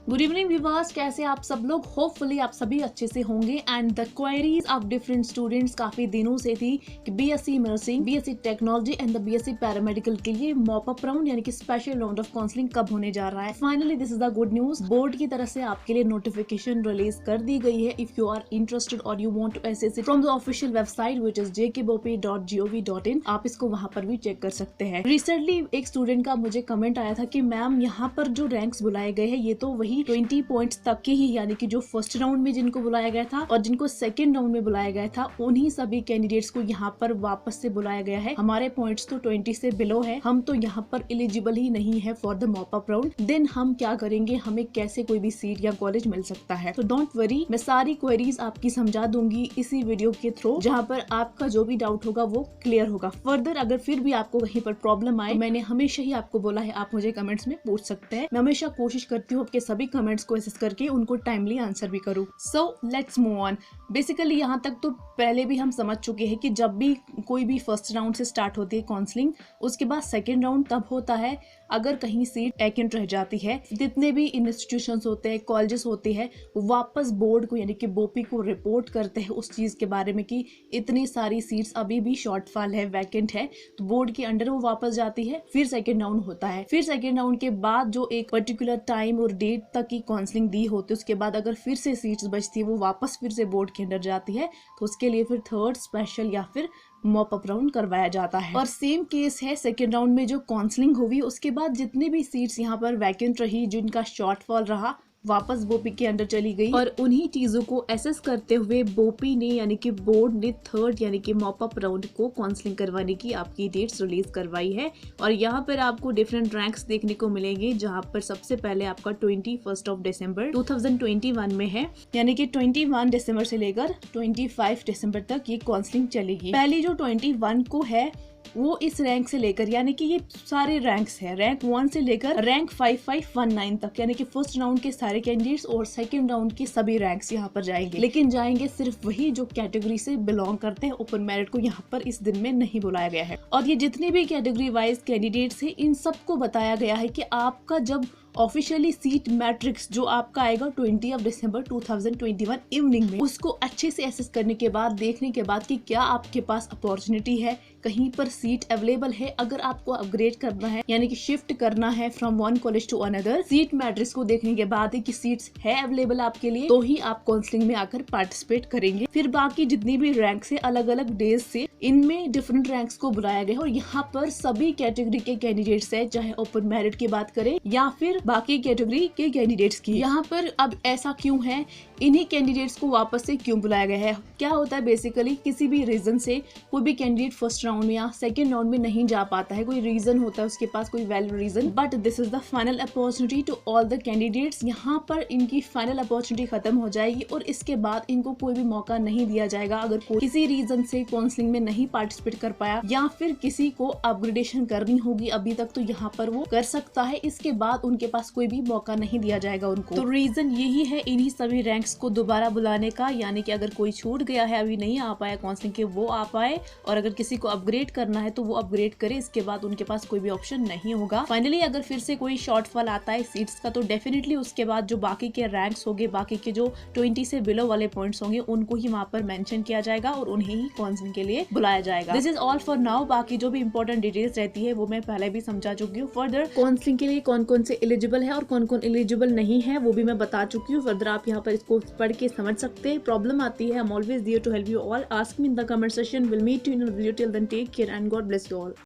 Good evening viewers, कैसे आप सब लोग। होपफुली आप सभी अच्छे से होंगे। And the queries of different students काफी दिनों से थी कि BSc nursing, BSc technology and the BSc paramedical के लिए मॉप अप राउंड यानी कि स्पेशल राउंड ऑफ काउंसलिंग कब होने जा रहा है। Finally this is the good news. Board की तरफ से आपके लिए नोटिफिकेशन रिलीज कर दी गई है। इफ यू आर इंटरेस्टेड और you want to access it from the official website which is jkbop.gov.in, आप इसको वहां पर भी चेक कर सकते हैं। रिसेंटली एक स्टूडेंट का मुझे कमेंट आया था कि मैम यहाँ पर जो रैंक्स बुलाए गए हैं ये तो वही 20 पॉइंट्स तक के ही, यानी कि जो फर्स्ट राउंड में जिनको बुलाया गया था और जिनको सेकंड राउंड में बुलाया गया था उन्हीं सभी कैंडिडेट्स को यहाँ पर वापस से बुलाया गया है। हमारे पॉइंट्स तो 20 से बिलो है, हम तो यहाँ पर एलिजिबल ही नहीं है for the mop up round. Then हम क्या करेंगे, हमें कैसे कोई भी सीट या कॉलेज मिल सकता है। तो डोंट वरी, मैं सारी क्वेरीज आपकी समझा दूंगी इसी वीडियो के थ्रू, जहाँ पर आपका जो भी डाउट होगा वो क्लियर होगा। फर्दर अगर फिर भी आपको कहीं पर प्रॉब्लम आए, मैंने हमेशा ही आपको बोला है आप मुझे कमेंट्स में पूछ सकते हैं। मैं हमेशा कोशिश करती हूँ आपके सभी कमेंट्स को एसेस करके उनको टाइमली आंसर भी करूँ। So let's move on. Basically यहाँ तक तो पहले भी हम समझ चुके हैं कि जब भी कोई भी फर्स्ट राउंड से स्टार्ट होती है काउंसलिंग, उसके बाद सेकेंड राउंड तब होता है अगर कहीं सीट वैकेंट रह जाती है। जितने भी इंस्टीट्यूशंस होते हैं, कॉलेजेस होते हैं, वापस बोर्ड को यानी कि बोपी को रिपोर्ट करते हैं उस चीज के बारे में कि इतनी सारी सीट्स अभी भी शॉर्टफॉल है, वैकेंट है, तो बोर्ड के अंडर वो वापस जाती है। फिर सेकेंड राउंड होता है। फिर सेकेंड राउंड के बाद जो एक पर्टिकुलर टाइम और डेट तक की काउंसलिंग दी होती है, उसके बाद अगर फिर से सीट्स बचती है वो वापस फिर से बोर्ड के अंदर जाती है, तो उसके लिए फिर थर्ड स्पेशल या फिर मॉप अप राउंड करवाया जाता है। और सेम केस है सेकेंड राउंड में जो काउंसलिंग हुई उसके बाद जितने भी सीट्स यहाँ पर वैकेंट रही, जिनका शॉर्टफॉल रहा, वापस बोपी के अंदर चली गई। और उन्हीं चीजों को एसेस करते हुए बोपी ने यानी कि बोर्ड ने थर्ड यानी कि मॉप अप राउंड को काउंसलिंग करवाने की आपकी डेट्स रिलीज करवाई है। और यहाँ पर आपको डिफरेंट रैंक्स देखने को मिलेंगे, जहाँ पर सबसे पहले आपका 21 दिसंबर 2021 में है, यानी कि 21 दिसंबर से लेकर 25 दिसंबर तक ये काउंसलिंग चलेगी। पहली जो 21 को है वो इस रैंक से लेकर, यानी कि ये सारे रैंक्स हैं, रैंक 1 से लेकर रैंक 5519 तक, यानी कि फर्स्ट राउंड के सारे कैंडिडेट्स और सेकंड राउंड के सभी रैंक्स यहाँ पर जाएंगे। लेकिन जाएंगे सिर्फ वही जो कैटेगरी से बिलोंग करते हैं। ओपन मेरिट को यहाँ पर इस दिन में नहीं बुलाया गया है। और ये जितने भी कैटेगरी वाइज कैंडिडेट्स हैं, इन सबको बताया गया है कि आपका जब ऑफिशियली सीट मैट्रिक्स जो आपका आएगा 20 दिसंबर 2021 इवनिंग में, उसको अच्छे से एसेस करने के बाद, देखने के बाद कि क्या आपके पास अपॉर्चुनिटी है, कहीं पर सीट अवेलेबल है। अगर आपको अपग्रेड करना है यानी कि शिफ्ट करना है from one college to another, seat matrix को देखने के बाद ही कि सीट्स है अवेलेबल आपके लिए, तो ही आप काउंसलिंग में आकर पार्टिसिपेट करेंगे। फिर बाकी जितनी भी रैंक्स है अलग अलग डेज से, इनमें डिफरेंट रैंक्स को बुलाया गया है। और यहाँ पर सभी कैटेगरी के कैंडिडेट्स है, चाहे ओपन मेरिट की बात करें या फिर बाकी कैटेगरी के कैंडिडेट्स की। यहाँ पर अब ऐसा क्यों है, इन्हीं कैंडिडेट्स को वापस से क्यों बुलाया गया है। क्या होता है बेसिकली, किसी भी रीजन से कोई भी कैंडिडेट फर्स्ट राउंड में या सेकंड राउंड में नहीं जा पाता है, कोई रीजन होता है उसके पास, कोई valid reason, but this is the final opportunity to all the candidates. यहाँ पर इनकी फाइनल अपॉर्चुनिटी खत्म हो जाएगी और इसके बाद इनको कोई भी मौका नहीं दिया जाएगा। अगर कोई किसी रीजन से काउंसलिंग में नहीं पार्टिसिपेट कर पाया या फिर किसी को अपग्रेडेशन करनी होगी अभी तक, तो यहाँ पर वो कर सकता है। इसके बाद उनके पास कोई भी मौका नहीं दिया जाएगा उनको। तो रीजन यही है इन्हीं सभी रैंक्स को दोबारा बुलाने का, यानी कि अगर कोई छूट गया है, अभी नहीं आ पाया काउंसलिंग के, वो आ पाए, और अगर किसी को अपग्रेड करना है तो वो अपग्रेड करे। इसके बाद उनके पास कोई भी ऑप्शन नहीं होगा। फाइनली अगर फिर से कोई शॉर्टफॉल आता है सीट्स का, तो डेफिनेटली उसके बाद जो बाकी के रैंक्स होंगे, बाकी के जो 20 से बिलो वाले पॉइंट्स होंगे, उनको ही वहाँ पर मेंशन किया जाएगा और उन्हें ही काउंसलिंग के लिए बुलाया जाएगा। This is all for now. बाकी जो भी इंपॉर्टेंट डिटेल्स रहती है वो मैं पहले भी समझा चुकी हूँ। फर्दर काउंसलिंग के लिए कौन कौन से एलिजिबल है और कौन कौन एलिजिबल नहीं है वो भी मैं बता चुकी हूँ। फर्दर आप यहाँ पर इसको पढ़ के समझ सकते हैं। प्रॉब्लम आती है, I'm always there to help you all. Ask me in the comment section. We'll meet you in a video. Till then, take care and God bless you all.